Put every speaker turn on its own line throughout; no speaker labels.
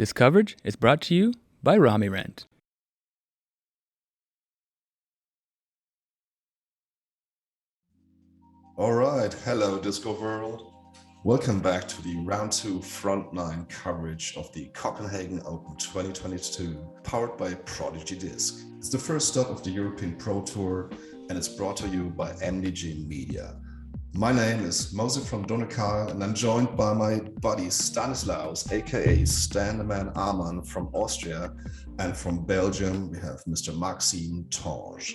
This coverage is brought to you by Rami Rent.
All right, hello Disco World. Welcome back to the Round 2 Frontline coverage of the Copenhagen Open 2022, powered by Prodigy Disc. It's the first stop of the European Pro Tour, and it's brought to you by MDG Media. My name is Mose from Doerken, and I'm joined by my buddy Stanislaus, aka Stan the Man Amann from Austria, and from Belgium we have Mr. Maxime Tanghe.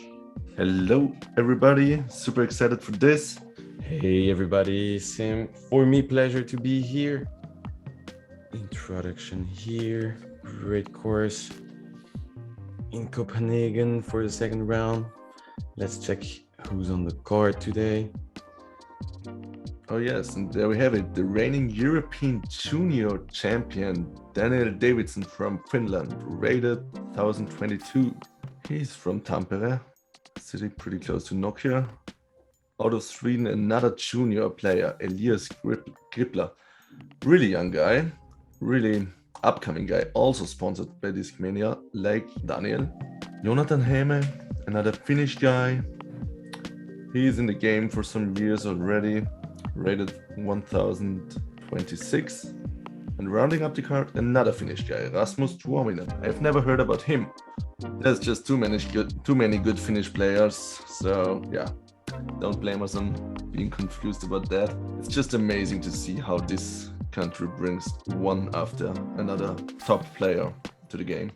Hello everybody, super excited for this.
Hey everybody, Sim. For me, pleasure to be here. Introduction here. Great course in Copenhagen for the second round. Let's check who's on the card today.
Oh yes, and there we have it. The reigning European Junior Champion, Davidsson from Finland, rated 1022. He's from Tampere, sitting pretty close to Nokia. Out of Sweden, another junior player, Elias Gripler. Really young guy, really upcoming guy, also sponsored by Discmania, like Daniel. Joonatan Häme, another Finnish guy. He's in the game for some years already, rated 1026. And rounding up the card, another Finnish guy, Rasmus Tuominen. I've never heard about him. There's just too many good Finnish players, so yeah. Don't blame us on being confused about that. It's just amazing to see how this country brings one after another top player to the game.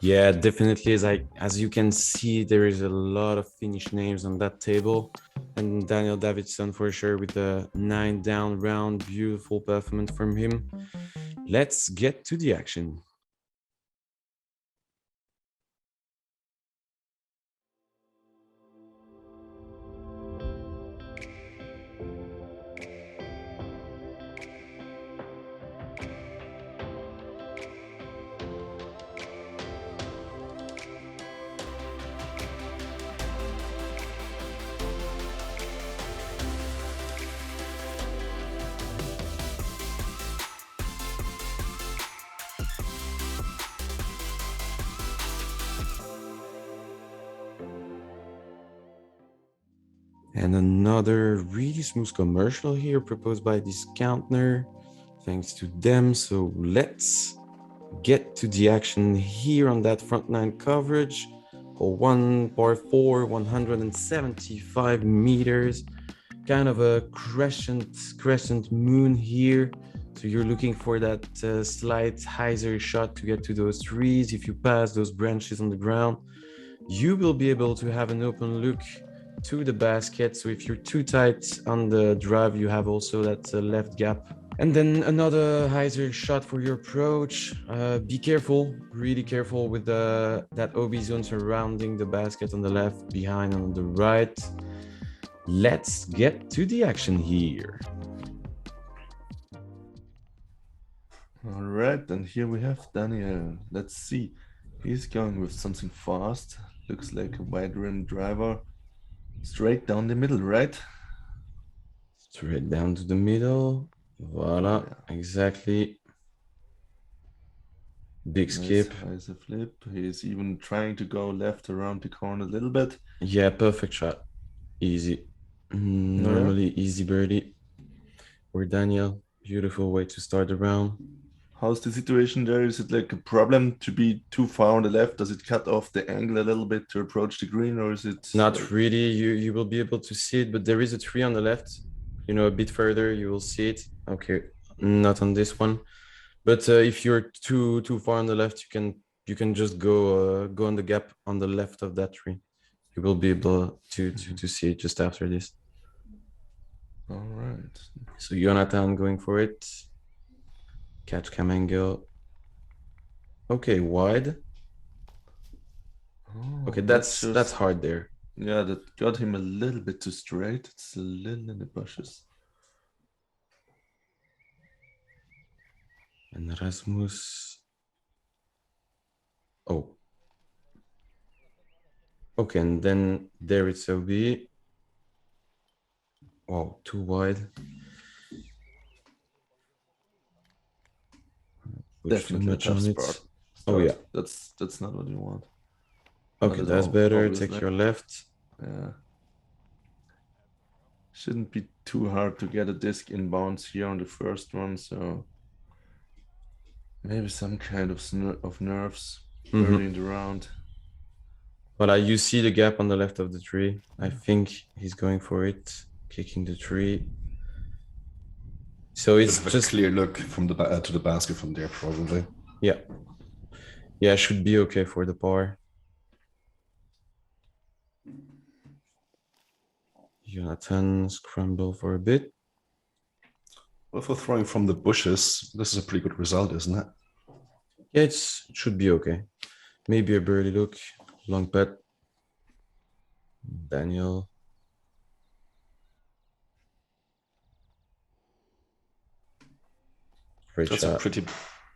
Yeah, definitely. As you can see, there is a lot of Finnish names on that table. And Daniel Davidsson for sure with the 9 down round. Beautiful performance from him. Let's get to the action. And another really smooth commercial here proposed by Discountner. Thanks to them. So let's get to the action here on that frontline coverage. For one par 4, 175 meters. Kind of a crescent moon here. So you're looking for that slight hyzer shot to get to those trees. If you pass those branches on the ground, you will be able to have an open look to the basket. So if you're too tight on the drive, you have also that left gap. And then another hyzer shot for your approach. Be careful, really careful with that OB zone surrounding the basket on the left, behind on the right. Let's get to the action here.
All right, and here we have Daniel. Let's see. He's going with something fast. Looks like a wide rim driver. Straight down the middle, right?
Straight down to the middle. Voila, yeah. Exactly. Big skip.
Nice flip. He's even trying to go left around the corner a little bit.
Yeah, perfect shot. Easy. Normally easy birdie. For Daniel, beautiful way to start the round.
How's the situation there? Is it like a problem to be too far on the left? Does it cut off the angle a little bit to approach the green, or is it
not like... really? You will be able to see it, but there is a tree on the left. You know, a bit further, you will see it. Okay, not on this one. But if you're too far on the left, you can just go on the gap on the left of that tree. You will be able to see it just after this.
All right.
So Joonatan going for it. Catch cam angle. Okay, wide.
Oh,
okay, that's hard there.
Yeah, that got him a little bit too straight. It's a little in the bushes.
And Rasmus. Oh. Okay, and then there it's OB. Wow, too wide. put too
Definitely a
much
tough
on it.
spot.
Oh yeah.
That's not what you want.
Okay,
Not at
that's
all,
better.
obviously.
Take your left.
Yeah. Shouldn't be too hard to get a disc inbounds here on the first one, so maybe some kind of nerves early in the round.
Well, you see the gap on the left of the tree. I think he's going for it, kicking the tree. So it's just
a clear look from the to the basket from there, probably.
Yeah. Yeah, should be okay for the par. Joonatan scramble for a bit.
Well, for throwing from the bushes, this is a pretty good result, isn't it?
Yeah, it should be okay. Maybe a birdie look, long putt. Daniel. Great
That's
shot.
a pretty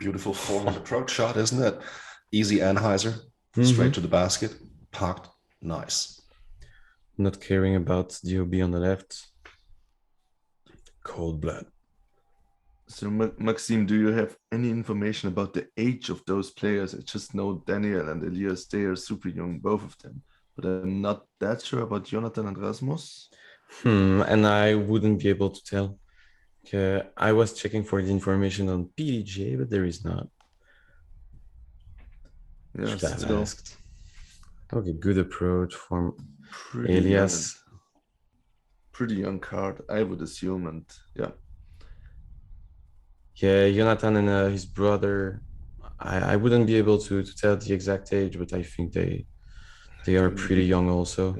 beautiful forward approach shot, isn't it? Easy anhyzer, straight to the basket, parked, nice.
Not caring about DOB on the left. Cold blood.
So Maxime, do you have any information about the age of those players? I just know Daniel and Elias, they are super young, both of them. But I'm not that sure about Joonatan and Rasmus.
And I wouldn't be able to tell. I was checking for the information on PDJ, but there is not.
Yes,
Should have asked. Okay, good approach from Elias.
Pretty young card, I would assume, and yeah.
Yeah, Joonatan and his brother. I wouldn't be able to tell the exact age, but I think they are pretty young also.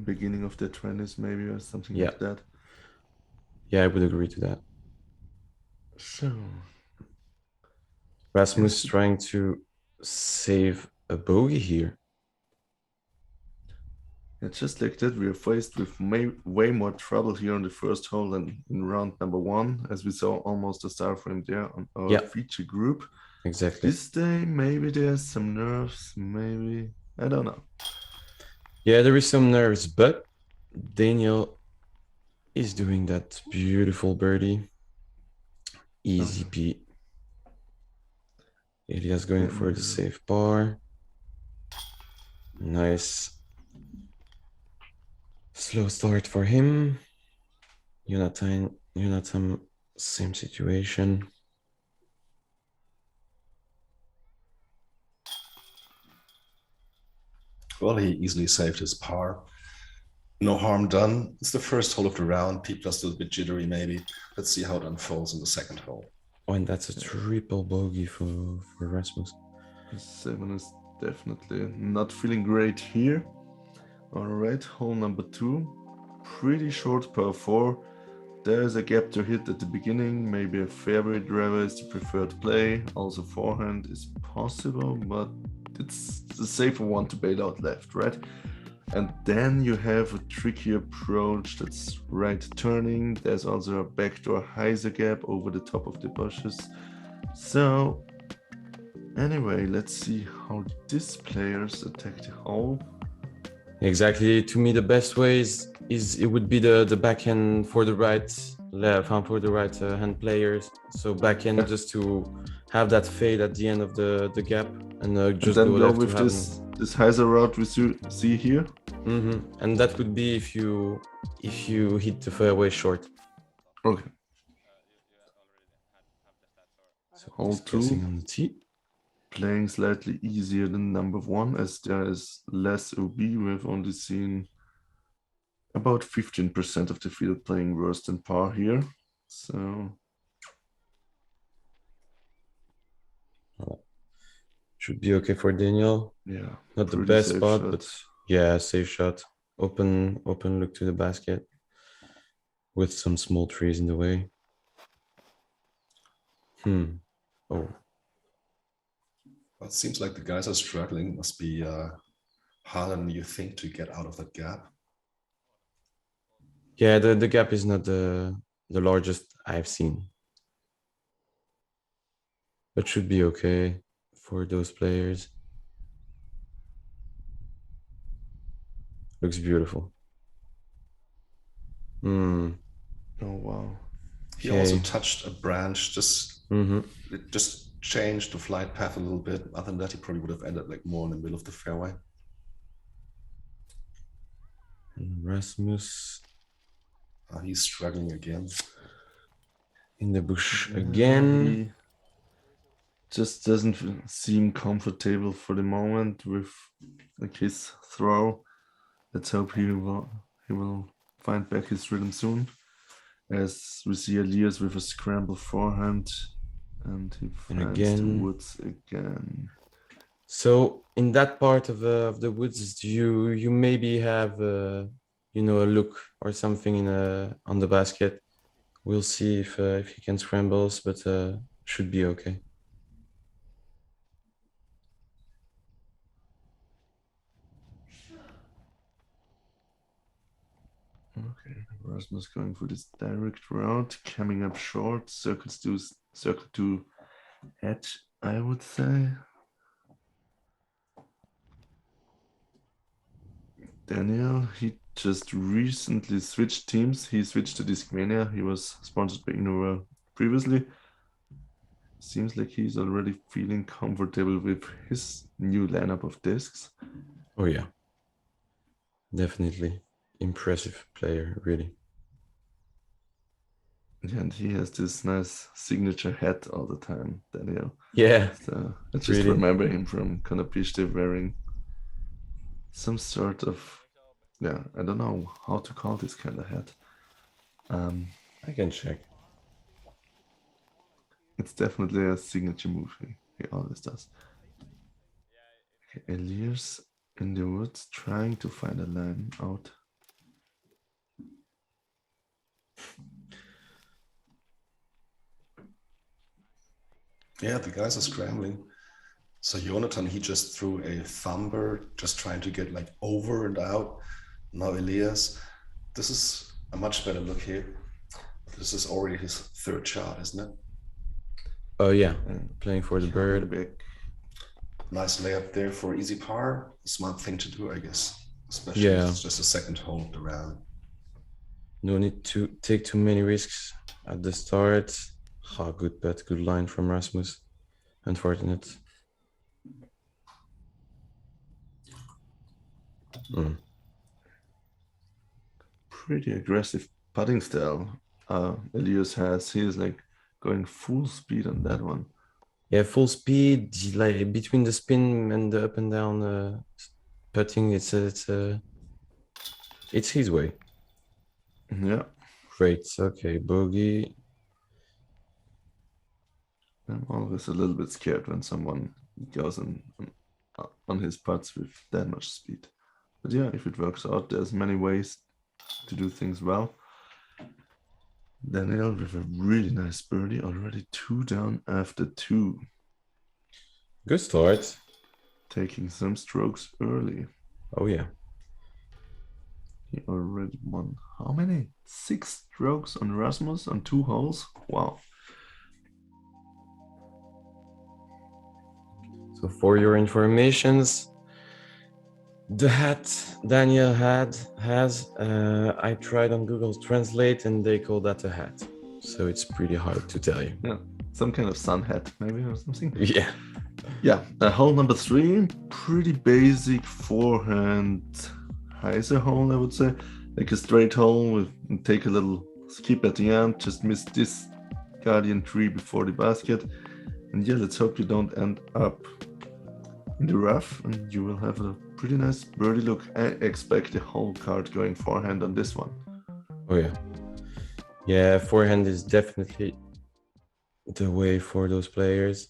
Beginning of their 20s maybe, or something like that.
Yeah, I would agree to that.
So
Rasmus trying to save a bogey here.
Yeah, just like that, we are faced with way more trouble here on the first hole than in round number 1, as we saw almost a star frame there on our feature group.
Exactly.
This day, maybe there's some nerves, maybe, I don't know.
Yeah, there is some nerves, but Daniel is doing that beautiful birdie. Easy P. Elias going for the safe par. Nice. Slow start for him. Joonatan, same situation.
Well, he easily saved his par. No harm done. It's the first hole of the round. People are still a bit jittery, maybe. Let's see how it unfolds in the second hole.
Oh, and that's a triple bogey for Rasmus.
7 is definitely not feeling great here. All right, hole number 2. Pretty short par 4. There's a gap to hit at the beginning. Maybe a fairway driver is the preferred play. Also forehand is possible, but it's the safer one to bail out left, right? And then you have a tricky approach that's right turning. There's also a backdoor hyzer gap over the top of the bushes. So anyway, let's see how these players attack the hole.
Exactly. To me, the best way is it would be the backhand for the right hand players. So backhand just to have that fade at the end of the gap and just
and then
go
go
left
with this hyzer route we see here.
And that could be if you hit the fairway short.
Okay.
So hole 2 on the tee.
Playing slightly easier than number 1, as there is less OB. We've only seen about 15% of the field playing worse than par here. So
should be okay for Daniel.
Yeah.
Not the best spot,
shot.
but yeah, safe shot. Open look to the basket with some small trees in the way. Oh.
Well, it seems like the guys are struggling. It must be harder than you think to get out of that gap.
Yeah, the gap is not the largest I've seen. But should be okay for those players. Looks beautiful.
Oh wow.
He also touched a branch, just changed the flight path a little bit. Other than that, he probably would have ended like more in the middle of the fairway.
And Rasmus
He's struggling again.
in the bush again.
He just doesn't seem comfortable for the moment with like his throw. Let's hope he will find back his rhythm soon. As we see Elias with a scramble forehand, and he finds the woods again.
So in that part of the woods, you maybe have a look or something on the basket. We'll see if he can scrambles, but should be okay.
Okay, Rasmus going for this direct route, coming up short, circle to edge, I would say. Daniel, he just recently switched teams. He switched to Discmania. He was sponsored by Innova previously. Seems like he's already feeling comfortable with his new lineup of discs.
Oh yeah, definitely impressive player, really.
And he has this nice signature hat all the time, Daniel.
Yeah.
So I just remember him from Konopiste wearing some sort of, I don't know how to call this kind of hat.
I can check.
It's definitely a signature move. He always does. Okay, Elias in the woods trying to find a line out.
Yeah, the guys are scrambling. So Joonatan, he just threw a thumber, just trying to get like over and out. Now Elias, this is a much better look here. This is already his third shot, isn't it?
Oh yeah, playing for the bird.
Nice layup there for easy par. Smart thing to do, I guess. Especially if it's just a second hole of the round.
No need to take too many risks at the start. Good bet, good line from Rasmus. Unfortunate.
Pretty aggressive putting style Elias has. He is like going full speed on that one.
Yeah, full speed, like between the spin and the up and down putting. It's his way.
Yeah.
Great. Okay, bogey.
I'm always a little bit scared when someone goes on his putts with that much speed. But yeah, if it works out, there's many ways to do things well. Daniel with a really nice birdie, already 2 down after 2.
Good start.
Taking some strokes early.
Oh yeah.
He already won how many? 6 strokes on Rasmus on 2 holes? Wow.
So for your informations, the hat Daniel has I tried on Google Translate and they call that a hat. So it's pretty hard to tell you.
Yeah, some kind of sun hat maybe or something.
Yeah.
Yeah, hole number 3, pretty basic forehand hyzer hole, I would say. Like a straight hole with take a little skip at the end, just miss this guardian tree before the basket. And yeah, let's hope you don't end up in the rough and you will have a pretty nice birdie look. I expect the whole card going forehand on this one.
Oh yeah. Yeah, forehand is definitely the way for those players.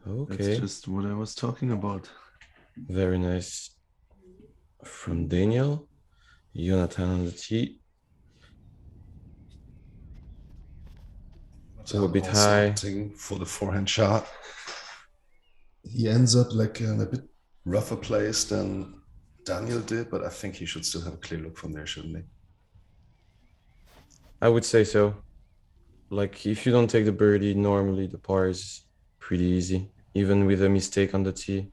Okay.
That's just what I was talking about.
Very nice from Daniel. Joonatan on the tee. So a bit high
for the forehand shot. He ends up like in a bit rougher place than Daniel did, but I think he should still have a clear look from there, shouldn't he?
I would say so. Like if you don't take the birdie, normally the par is pretty easy. even with a mistake on the tee.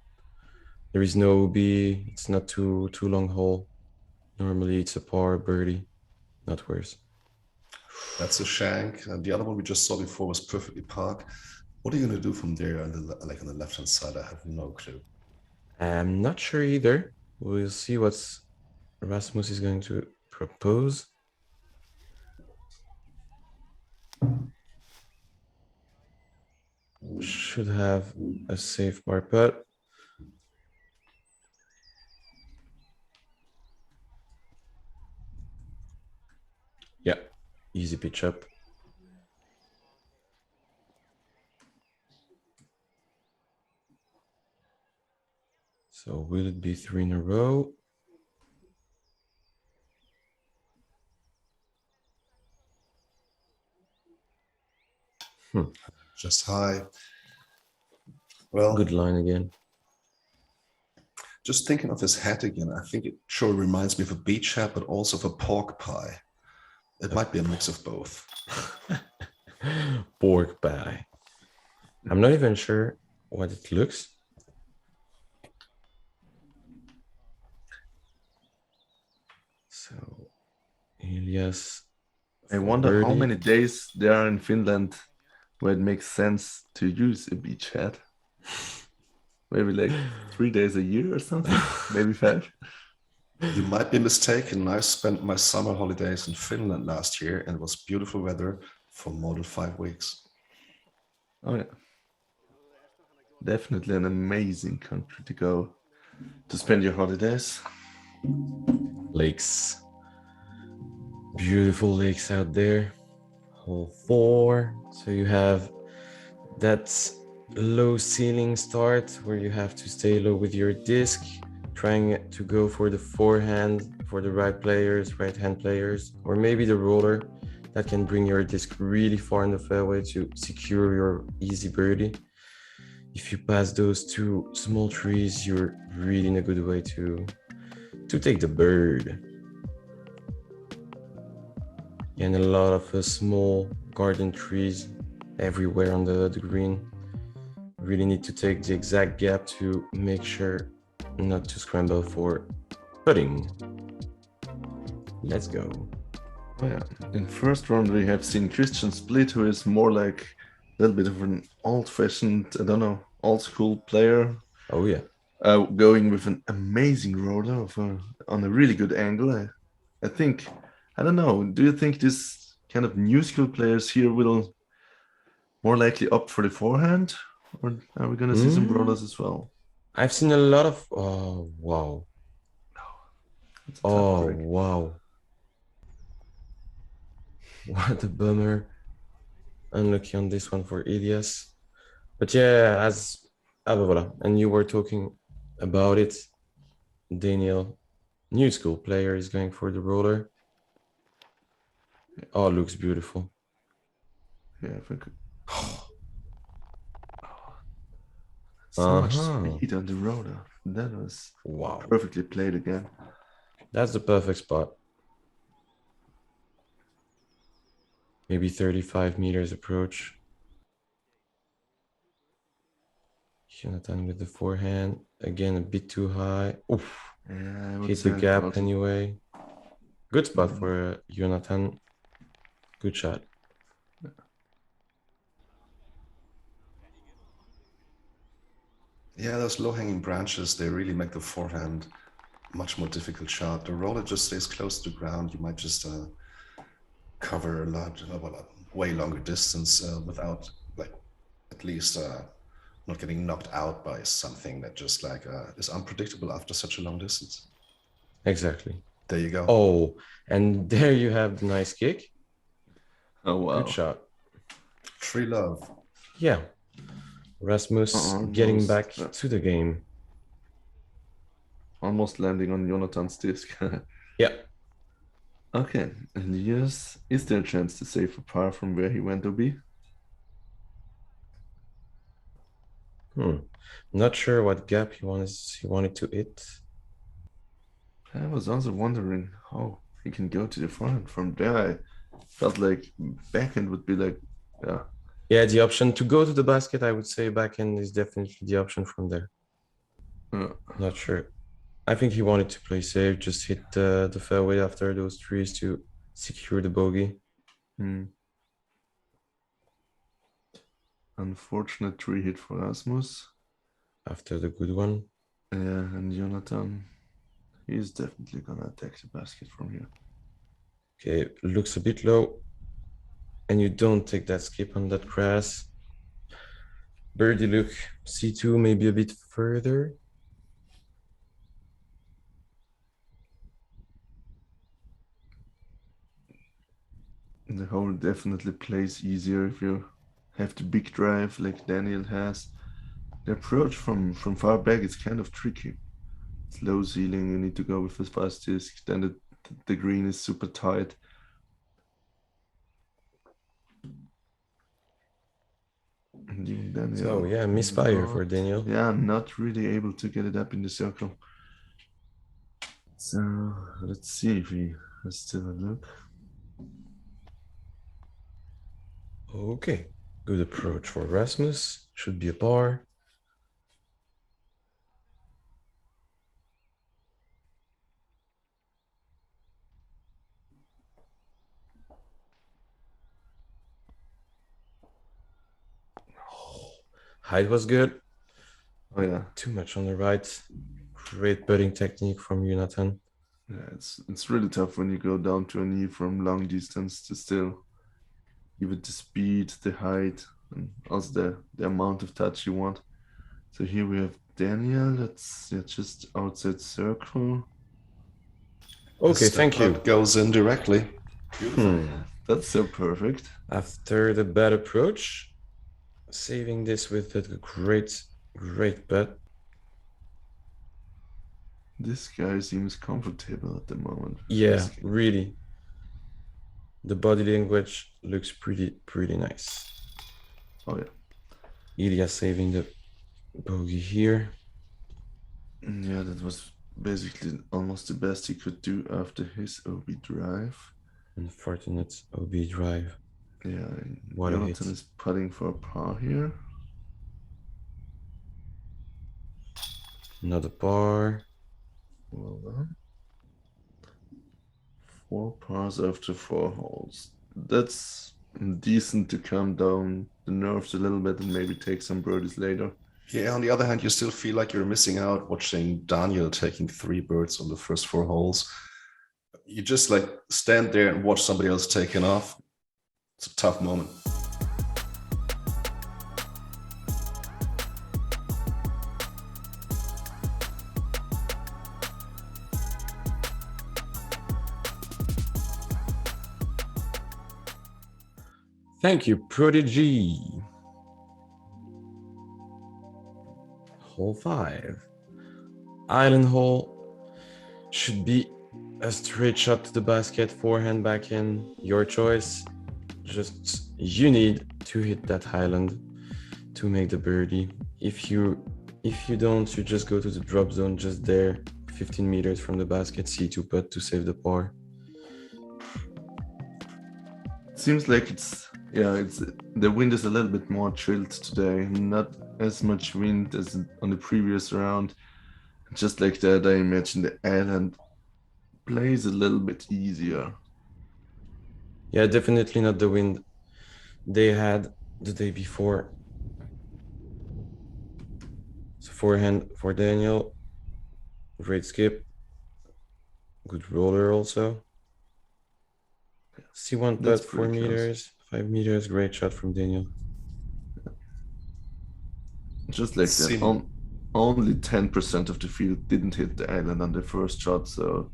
There is no OB. It's not too long hole. Normally it's a par birdie, not worse.
That's a shank. And the other one we just saw before was perfectly parked. What are you going to do from there on the, like on the left-hand side? I have no clue.
I'm not sure either. We'll see what Rasmus is going to propose. Should have a safe par putt. Yeah, easy pitch up. So will it be 3 in a row?
Just high. Well,
Good line again.
just thinking of his hat again, I think it sure reminds me of a beach hat, but also of a pork pie. It might be a mix of both.
Pork pie. I'm not even sure what it looks. So, Elias.
I wonder how
birdie.
many days there are in Finland where it makes sense to use a beach hat. Maybe like 3 days a year or something. Maybe 5.
You might be mistaken. I spent my summer holidays in Finland last year and it was beautiful weather for more than 5 weeks.
Oh yeah. Definitely an amazing country to go to spend your holidays.
Lakes. Beautiful lakes out there. Hole 4. So you have that low ceiling start where you have to stay low with your disc, trying to go for the forehand for the right players, right hand players, or maybe the roller that can bring your disc really far in the fairway to secure your easy birdie. If you pass those 2 small trees, you're really in a good way to take the bird. And a lot of small garden trees everywhere on the green. Really need to take the exact gap to make sure not to scramble for putting. Let's go.
Oh yeah. In first round we have seen Christian Split, who is more like a little bit of an old-fashioned, I don't know, old-school player.
Oh yeah.
Going with an amazing roller on a really good angle. I think, I don't know, do you think this kind of new school players here will more likely opt for the forehand? Or are we going to see some rollers as well?
I've seen a lot of... Oh, wow. Oh, wow. What a bummer. Unlucky on this one for Elias. But yeah, voilà. And you were talking about it. Daniel, new school player, is going for the roller. Oh, it looks beautiful.
Yeah, I think. So much speed on the roller. That was
wow.
Perfectly played again.
That's the perfect spot. Maybe 35 meters approach. Joonatan with the forehand. Again, a bit too high. Oof.
Yeah,
hit the gap anyway. Good spot for Joonatan. Good shot.
Yeah, those low-hanging branches, they really make the forehand much more difficult shot. The roller just stays close to the ground. You might just cover a way longer distance without, like, at least not getting knocked out by something that just like is unpredictable after such a long distance.
Exactly.
There you go.
Oh, and there you have the nice kick.
Oh, wow.
Good shot.
Free love.
Yeah. Rasmus getting back to the game.
Almost landing on Joonatan's disc.
Yeah.
Okay, Elias, is there a chance to save a par from where he went to be?
Not sure what gap he wanted to hit.
I was also wondering how he can go to the front. From there, I felt like backhand would be like, yeah.
Yeah, the option to go to the basket, I would say backhand is definitely the option from there. Not sure. I think he wanted to play safe, just hit the fairway after those trees to secure the bogey.
Unfortunate tree hit for Rasmus.
After the good one.
Yeah, and Joonatan, he's definitely gonna attack the basket from here.
Okay, looks a bit low. And you don't take that skip on that grass. Birdie look, C2 maybe a bit further.
The hole definitely plays easier if you have the big drive like Daniel has. The approach from far back is kind of tricky. It's low ceiling, you need to go with a fast disc, then the green is super tight. Daniel,
So yeah, misfire for Daniel.
Yeah, I'm not really able to get it up in the circle. So let's see if he has still a look.
Okay, good approach for Rasmus. Should be a par. Height was good.
Oh yeah,
too much on the right. Great putting technique from Joonatan.
Yeah, it's really tough when you go down to a knee from long distance to still give it the speed, the height, and also the amount of touch you want. So here we have Daniel. That's just outside circle.
Okay, thank you.
Goes in directly. Beautiful.
That's so perfect.
After the bad approach, saving this with a great putt.
This guy seems comfortable at the moment.
Yeah, really. The body language looks pretty nice.
Oh yeah.
Elias saving the bogey here.
Yeah, that was basically almost the best he could do after his OB drive.
Unfortunate OB drive.
Yeah,
What
Joonatan is putting for a par here.
Another par.
Well done. 4 pars after 4 holes. That's decent to calm down the nerves a little bit and maybe take some birdies later.
Yeah, on the other hand, you still feel like you're missing out watching Daniel taking 3 birds on the first 4 holes. You just like stand there and watch somebody else taking off. It's a tough moment.
Thank you, Prodigy. Hole 5. Island hole should be a straight shot to the basket, forehand, backhand, your choice. Just you need to hit that island to make the birdie. If you don't, you just go to the drop zone just there, 15 meters from the basket, C2 putt to save the par.
Seems like it's the wind is a little bit more chilled today. Not as much wind as on the previous round. Just like that, I imagine the island plays a little bit easier.
Yeah, definitely not the wind they had the day before. So forehand for Daniel. Great skip. Good roller also. C1 putt, 4 meters, 5 meters. Great shot from Daniel.
Just like that, only 10% of the field didn't hit the island on the first shot, so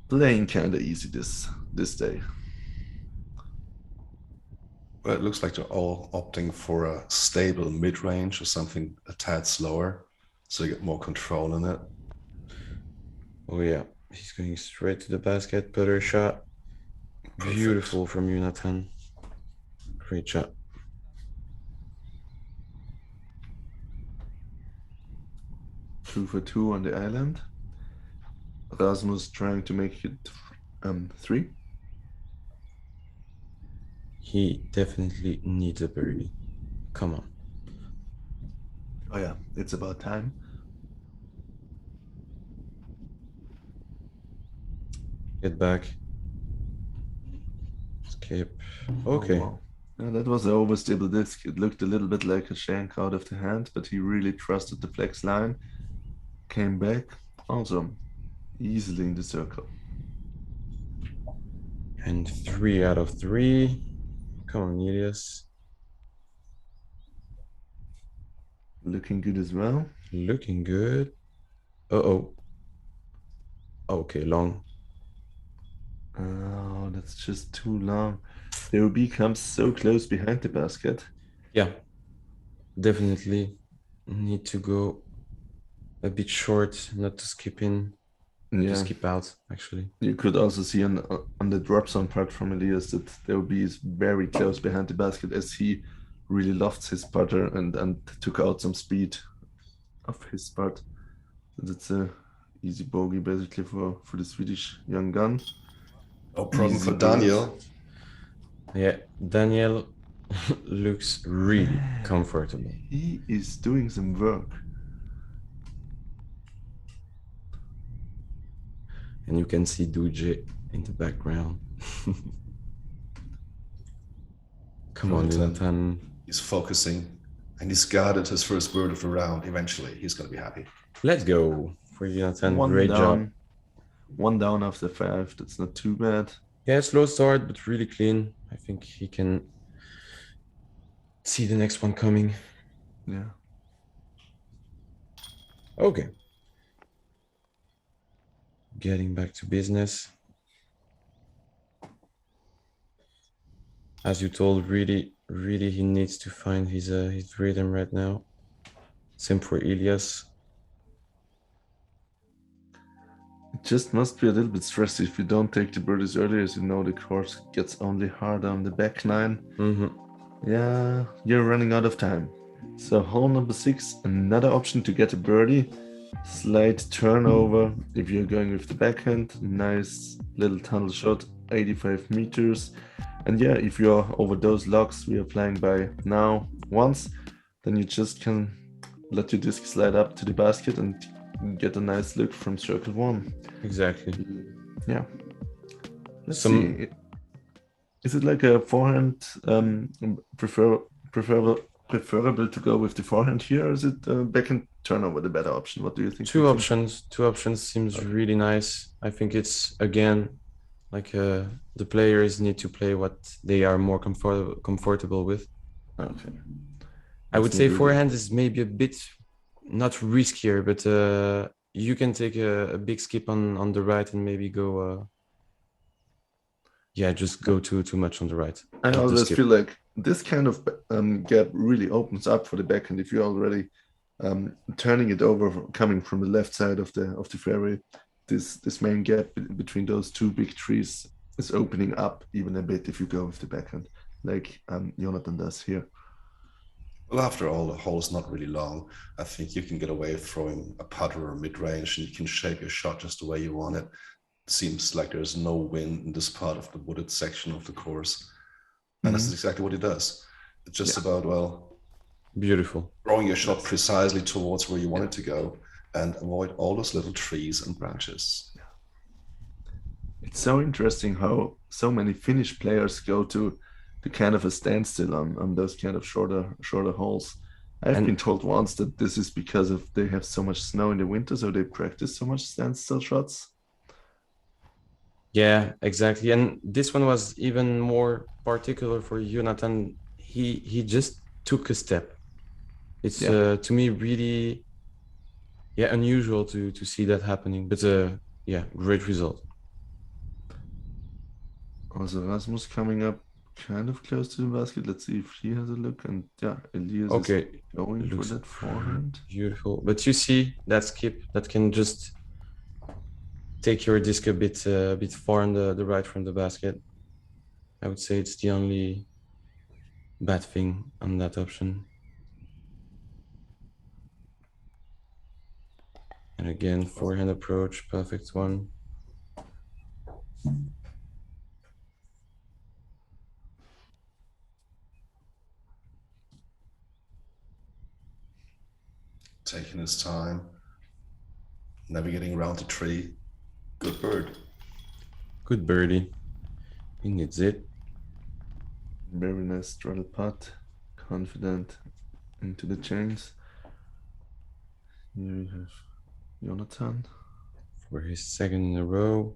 playing kind of easy this day.
Well, it looks like they're all opting for a stable mid-range or something a tad slower, so you get more control in it.
Oh yeah, he's going straight to the basket, putter shot. Perfect. Beautiful from Joonatan. Great shot.
2 for 2 on the island. Rasmus trying to make it 3.
He definitely needs a birdie. Come on.
Oh yeah, it's about time.
Get back. Skip. Okay.
Oh, wow. Yeah, that was an overstable disc. It looked a little bit like a shank out of the hand, but he really trusted the flex line. Came back. Awesome. Easily in the circle.
And 3 out of 3. Come on, Elias.
Looking good as well.
Looking good. Uh-oh. Okay, long.
Oh, that's just too long. They will become so close behind the basket.
Yeah, definitely need to go a bit short, not to skip in,
Yeah,
to skip out, actually.
you could also see on the drop zone part from Elias that they will be very close behind the basket as he really loved his putter and took out some speed of his putt. That's a easy bogey basically for the Swedish young gun.
No problem
Easy
for
bird.
Daniel.
Yeah, Daniel looks really comfortable.
He is doing some work.
And you can see Duje in the background. Come on, Joonatan.
He's focusing, and he's guarded his first bird of the round. Eventually, he's going to be happy.
Let's go for Joonatan. Great job.
One down after 5. That's not too bad.
Yeah, slow start, but really clean. I think he can see the next one coming.
Yeah.
Okay. Getting back to business. As you told, really he needs to find his rhythm right now. Same for Elias.
It just must be a little bit stressy if you don't take the birdies earlier, as you know the course gets only harder on the back nine. Yeah, you're running out of time. So hole number 6, another option to get a birdie. Slight turnover if you're going with the backhand. Nice little tunnel shot, 85 meters. And yeah, if you're over those logs we are flying by now once, then you just can let your disc slide up to the basket and get a nice look from circle 1.
Exactly.
Yeah. Let's see. Is it like a forehand preferable to go with the forehand here, or is it backhand turnover the better option? What do you think?
Two options seems really nice. I think it's again like the players need to play what they are more comfortable with.
Okay.
I would say forehand is maybe a bit not riskier, but you can take a big skip on the right and maybe go just go too much on the right.
I always feel like this kind of gap really opens up for the backhand if you're already turning it over, coming from the left side of the fairway. This main gap between those two big trees is opening up even a bit if you go with the backhand, like Joonatan does here.
Well, after all, the hole is not really long. I think you can get away with throwing a putter or mid-range, and you can shape your shot just the way you want it. Seems like there's no wind in this part of the wooded section of the course, and this is exactly what he does. It's just about, well,
beautiful,
throwing your shot precisely towards where you want it to go and avoid all those little trees and branches.
It's so interesting how so many Finnish players go to the kind of a standstill on those kind of shorter holes. I've been told once that this is because of they have so much snow in the winter, so they practice so much standstill shots.
Yeah, exactly. And this one was even more particular for Joonatan. He just took a step. It's to me really unusual to see that happening, but great result.
Also Rasmus coming up kind of close to the basket. Let's see if he has a look. And Elias is going for that forehand.
Beautiful. But you see that skip that can just take your disc a bit far on the right from the basket. I would say it's the only bad thing on that option. And again, forehand approach, perfect one.
his time. Navigating around the tree. Good bird.
Good birdie. He needs it.
Very nice straddle putt. Confident into the chains. Here we have Joonatan.
For his second in a row.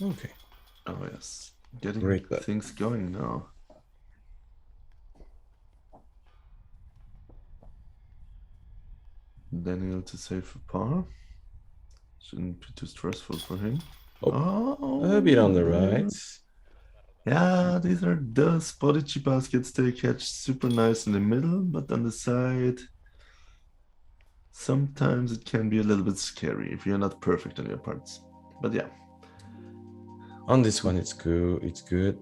Okay.
Oh yes, getting
Great putt.
things going now. Daniel to save a par. Shouldn't be too stressful for him.
A bit on the right.
Yeah, these are those Prodigy baskets they catch super nice in the middle, but on the side, sometimes it can be a little bit scary if you're not perfect on your parts. But yeah.
On this one, it's good. It's good.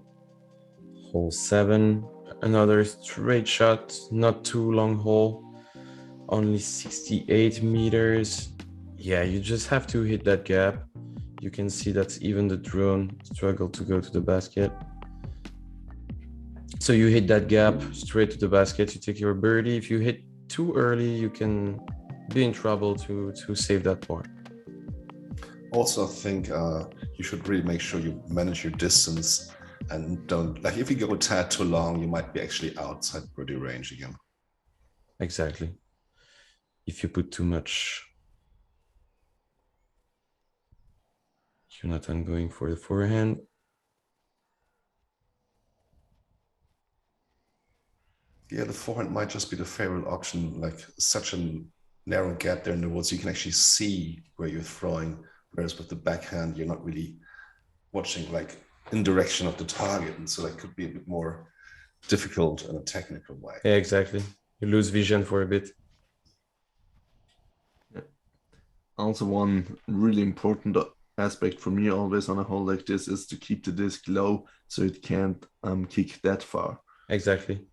Hole 7. Another straight shot. Not too long hole. Only 68 meters. Yeah, you just have to hit that gap. You can see that even the drone struggled to go to the basket. So you hit that gap straight to the basket. You take your birdie. If you hit too early, you can be in trouble to save that par.
Also, I think you should really make sure you manage your distance and don't, like, if you go a tad too long, you might be actually outside birdie range again.
Exactly. If you put too much. Joonatan going for the forehand.
Yeah, the forehand might just be the favorite option, like such a narrow gap there in the woods, you can actually see where you're throwing, whereas with the backhand, you're not really watching like in direction of the target, and so that could be a bit more difficult in a technical way.
Yeah, exactly. You lose vision for a bit.
Yeah. Also, one really important aspect for me always on a hole like this is to keep the disc low so it can't kick that far.
Exactly.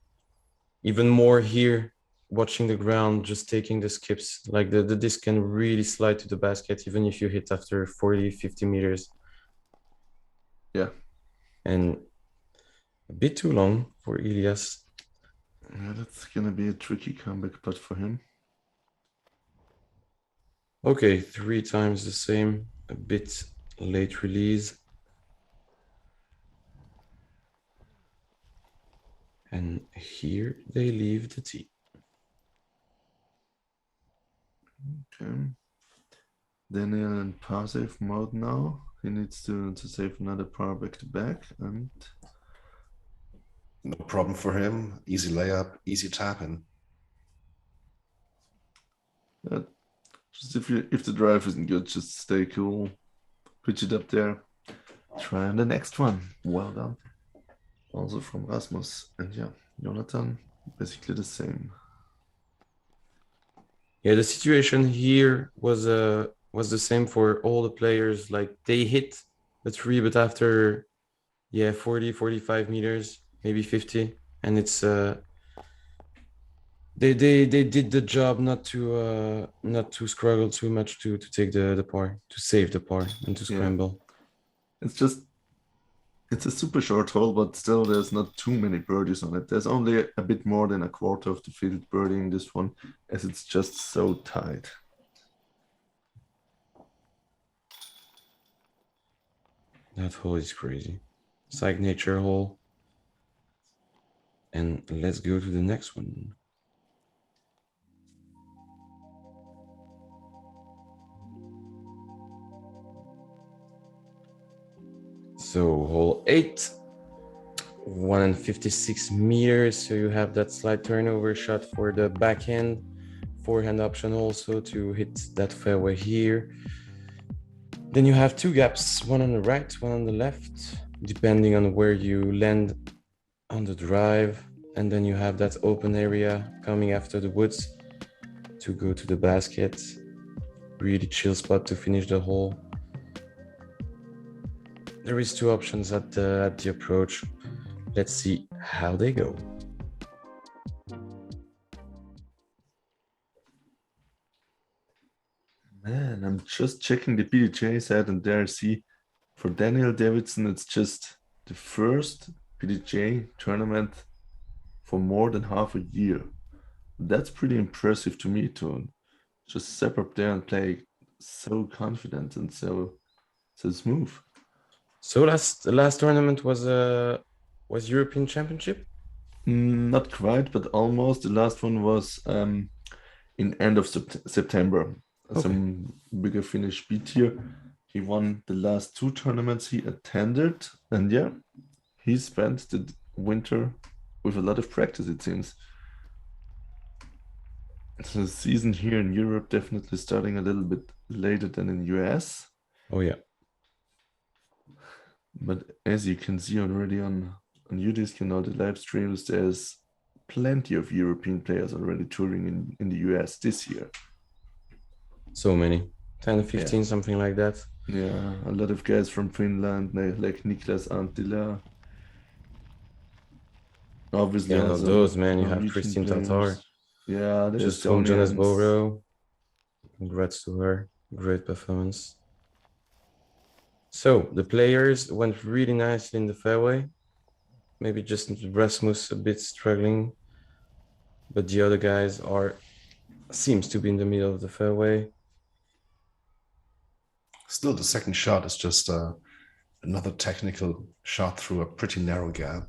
Even more here, watching the ground, just taking the skips. Like the disc can really slide to the basket, even if you hit after 40, 50 meters.
Yeah.
And a bit too long for Elias.
Yeah, that's going to be a tricky comeback putt for him.
Okay, 3 times the same, a bit late release. And here they leave the tee.
Okay. Daniel in passive mode now. He needs to save another par back to back, and
no problem for him. Easy layup, easy tap in.
Just if the drive isn't good, just stay cool, pitch it up there, try on the next one. Well done. Also from Rasmus, and yeah, Joonatan, basically the same.
Yeah, the situation here was the same for all the players. Like they hit the tree, but after 40, 45 meters, maybe 50, and it's they did the job not to struggle too much to take the par, to save the par and to scramble.
It's a super short hole, but still there's not too many birdies on it. There's only a bit more than a quarter of the field birdieing this one, as it's just so tight.
That hole is crazy. Signature hole. And let's go to the next one. So hole 8, 156 meters. So you have that slight turnover shot for the backhand, forehand option also to hit that fairway here. Then you have 2 gaps, one on the right, one on the left, depending on where you land on the drive. And then you have that open area coming after the woods to go to the basket. Really chill spot to finish the hole. There is 2 options at the approach. Let's see how they go.
Man, I'm just checking the PDJ set, and there I see For Daniel Davidsson, it's just the first PDJ tournament for more than half a year. That's pretty impressive to me to just step up there and play so confident and so smooth.
So last tournament was European Championship?
Not quite, but almost. The last one was in end of September.
Okay.
Some bigger Finnish B tier. He won the last 2 tournaments he attended, and yeah, he spent the winter with a lot of practice, it seems. So the season here in Europe definitely starting a little bit later than in US.
Oh yeah.
But as you can see already on UDisc and all the live streams, there's plenty of European players already touring in the US this year.
So many. 10, 15,
Yeah.
something like that.
Yeah, a lot of guys from Finland, like Niklas Anttila. Obviously,
Yeah,
also
those, man. You have
Norwegian
Christine
players.
Tatar.
Yeah, there's
Just home Jonas
Estonians.
Boro. Congrats to her. Great performance. So the players went really nicely in the fairway. Maybe just Rasmus a bit struggling, but the other guys seems to be in the middle of the fairway.
Still, the second shot is just another technical shot through a pretty narrow gap.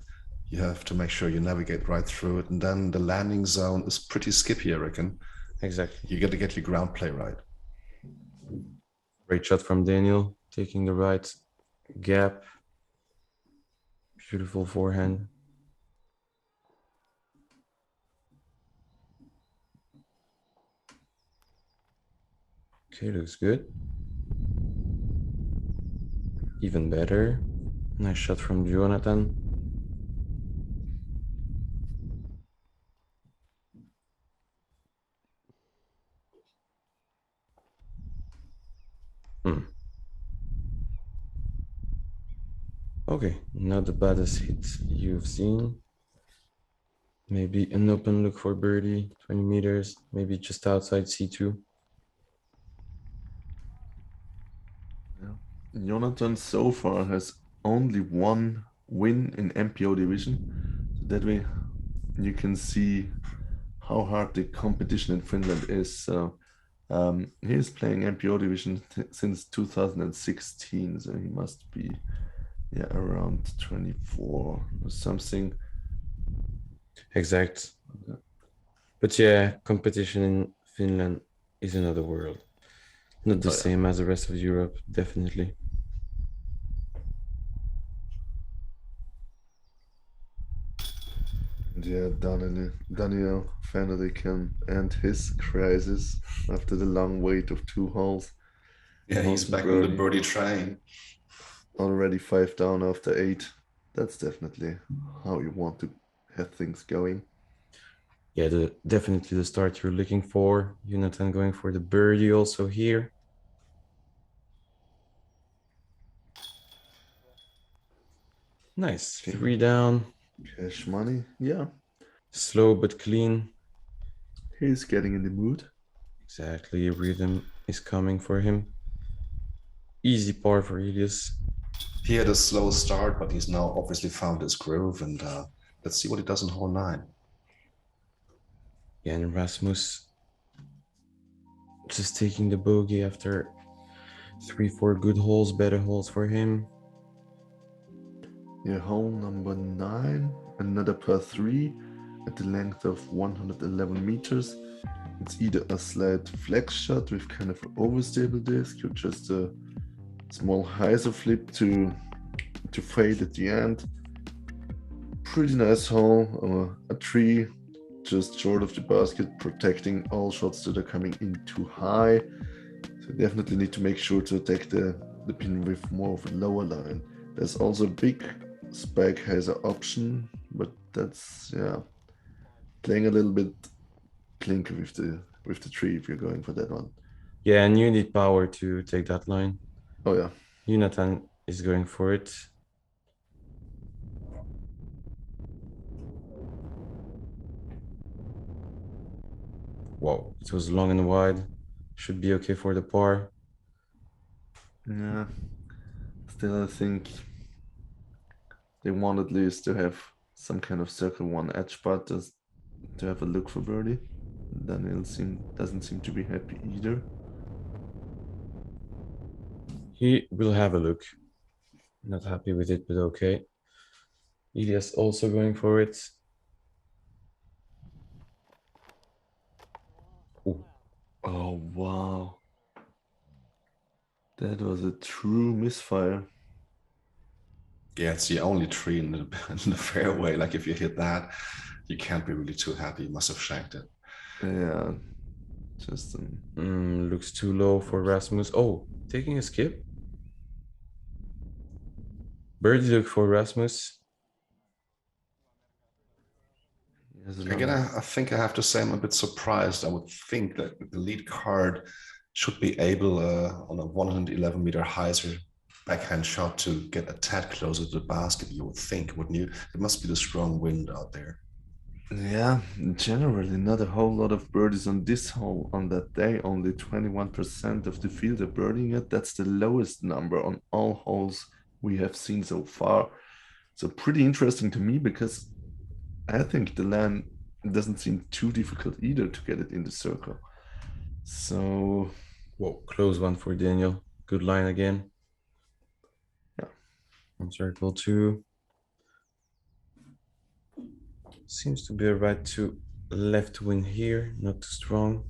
You have to make sure you navigate right through it. And then the landing zone is pretty skippy, I reckon.
Exactly.
You got to get your ground play right.
Great shot from Daniel, taking the right gap. Beautiful forehand. Okay, looks good. Even better. Nice shot from Joonatan. Okay, not the baddest hit you've seen. Maybe an open look for birdie, 20 meters, maybe just outside C2.
Yeah. Joonatan so far has only 1 win in MPO division. So that way you can see how hard the competition in Finland is. So he is playing MPO division since 2016, so he must be around 24 or something.
Exact. But yeah, competition in Finland is another world. Not the same as the rest of Europe, definitely.
Yeah, Daniel finally can end his crisis after the long wait of 2 holes.
Yeah, he's back on the birdie train.
Already 5 down after 8. That's definitely how you want to have things going.
Yeah, definitely the start you're looking for. Joonatan going for the birdie also here. Nice. 3 down.
Cash money. Yeah.
Slow but clean.
He's getting in the mood.
Exactly. Rhythm is coming for him. Easy par for Elias.
He had a slow start, but he's now obviously found his groove. And let's see what he does in hole 9.
Yeah, and Rasmus just taking the bogey after 3-4 good holes, better holes for him.
Yeah, hole number 9, another par 3 at the length of 111 meters. It's either a slight flex shot with kind of an overstable disc or just a small hyzer flip to fade at the end. Pretty nice hole, a tree just short of the basket, protecting all shots that are coming in too high. So definitely need to make sure to attack the pin with more of a lower line. There's also a big spike hyzer option, but that's playing a little bit clinker with the tree if you're going for that one.
Yeah, and you need power to take that line.
Oh yeah.
Joonatan is going for it. Whoa, it was long and wide. Should be okay for the par.
Yeah. Still, I think they want at least to have some kind of circle one edge spot just to have a look for birdie. Daniel doesn't seem to be happy either.
He will have a look. Not happy with it, but okay. Elias also going for it. Ooh.
Oh, wow. That was a true misfire.
Yeah, it's the only tree in the fairway. Like if you hit that, you can't be really too happy. You must have shanked it.
Yeah, just
looks too low for Rasmus. Oh, taking a skip. Birdie look for Rasmus.
Again, I think I have to say I'm a bit surprised. I would think that the lead card should be able on a 111-meter hyzer backhand shot to get a tad closer to the basket, you would think, wouldn't you? It must be the strong wind out there.
Yeah, generally not a whole lot of birdies on this hole on that day. Only 21% of the field are birdieing it. That's the lowest number on all holes we have seen so far. So pretty interesting to me because I think the land doesn't seem too difficult either to get it in the circle. So,
whoa, close one for Daniel. Good line again.
Yeah.
On circle 2. Seems to be a right to left wind here, not too strong.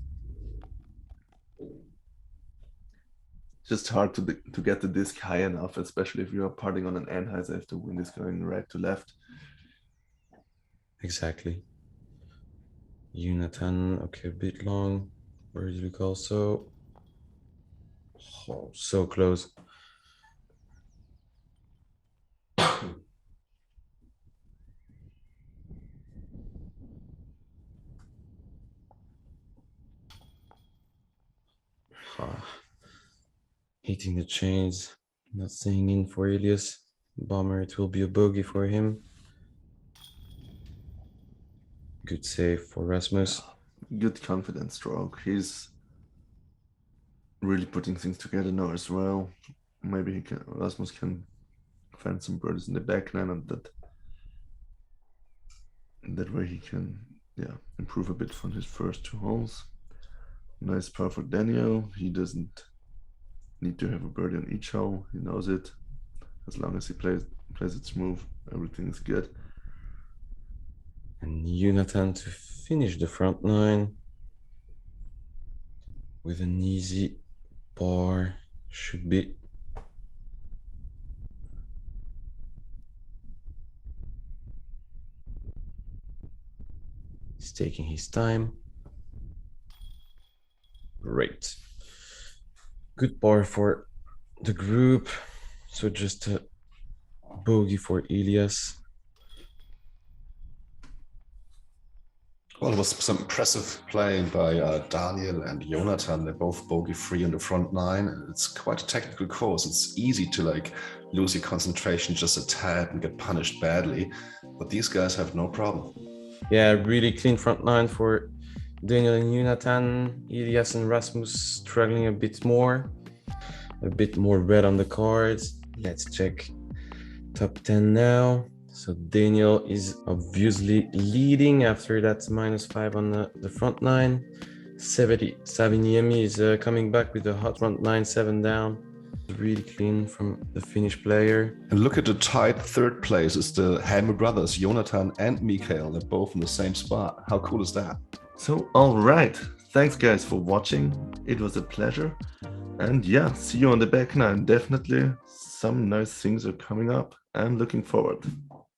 Just hard to get the disc high enough, especially if you are putting on an anhyzer if the wind is going right to left.
Exactly. Joonatan, okay, a bit long. Birdie look also. Oh, so close. Hitting the chains, not staying in for Elias. Bomber, it will be a bogey for him. Good save for Rasmus.
Good confidence stroke. He's really putting things together now as well. Maybe Rasmus can find some birdies in the back nine, and that way he can improve a bit from his first 2 holes. Nice par for Daniel. He doesn't need to have a birdie on each hole. He knows it. As long as he plays it smooth, everything is good.
And Joonatan to finish the front 9 with an easy par. Should be. He's taking his time. Great. Good par for the group. So just a bogey for Elias.
Well, it was some impressive playing by Daniel and Joonatan. They're both bogey-free in the front 9. It's quite a technical course. It's easy to lose your concentration just a tad and get punished badly. But these guys have no problem.
Yeah, really clean front 9 for Daniel and Joonatan. Elias and Rasmus struggling a bit more red on the cards. Let's check top 10 now. So Daniel is obviously leading after that -5 on the front 9. Saviniemi is coming back with a hot front 9, 7 down. Really clean from the Finnish player.
And look at the tied third place. It's the Häme brothers, Joonatan and Mikael. They're both in the same spot. How cool is that?
So, all right. Thanks, guys, for watching. It was a pleasure. And yeah, see you on the back nine. Definitely some nice things are coming up. I'm looking forward.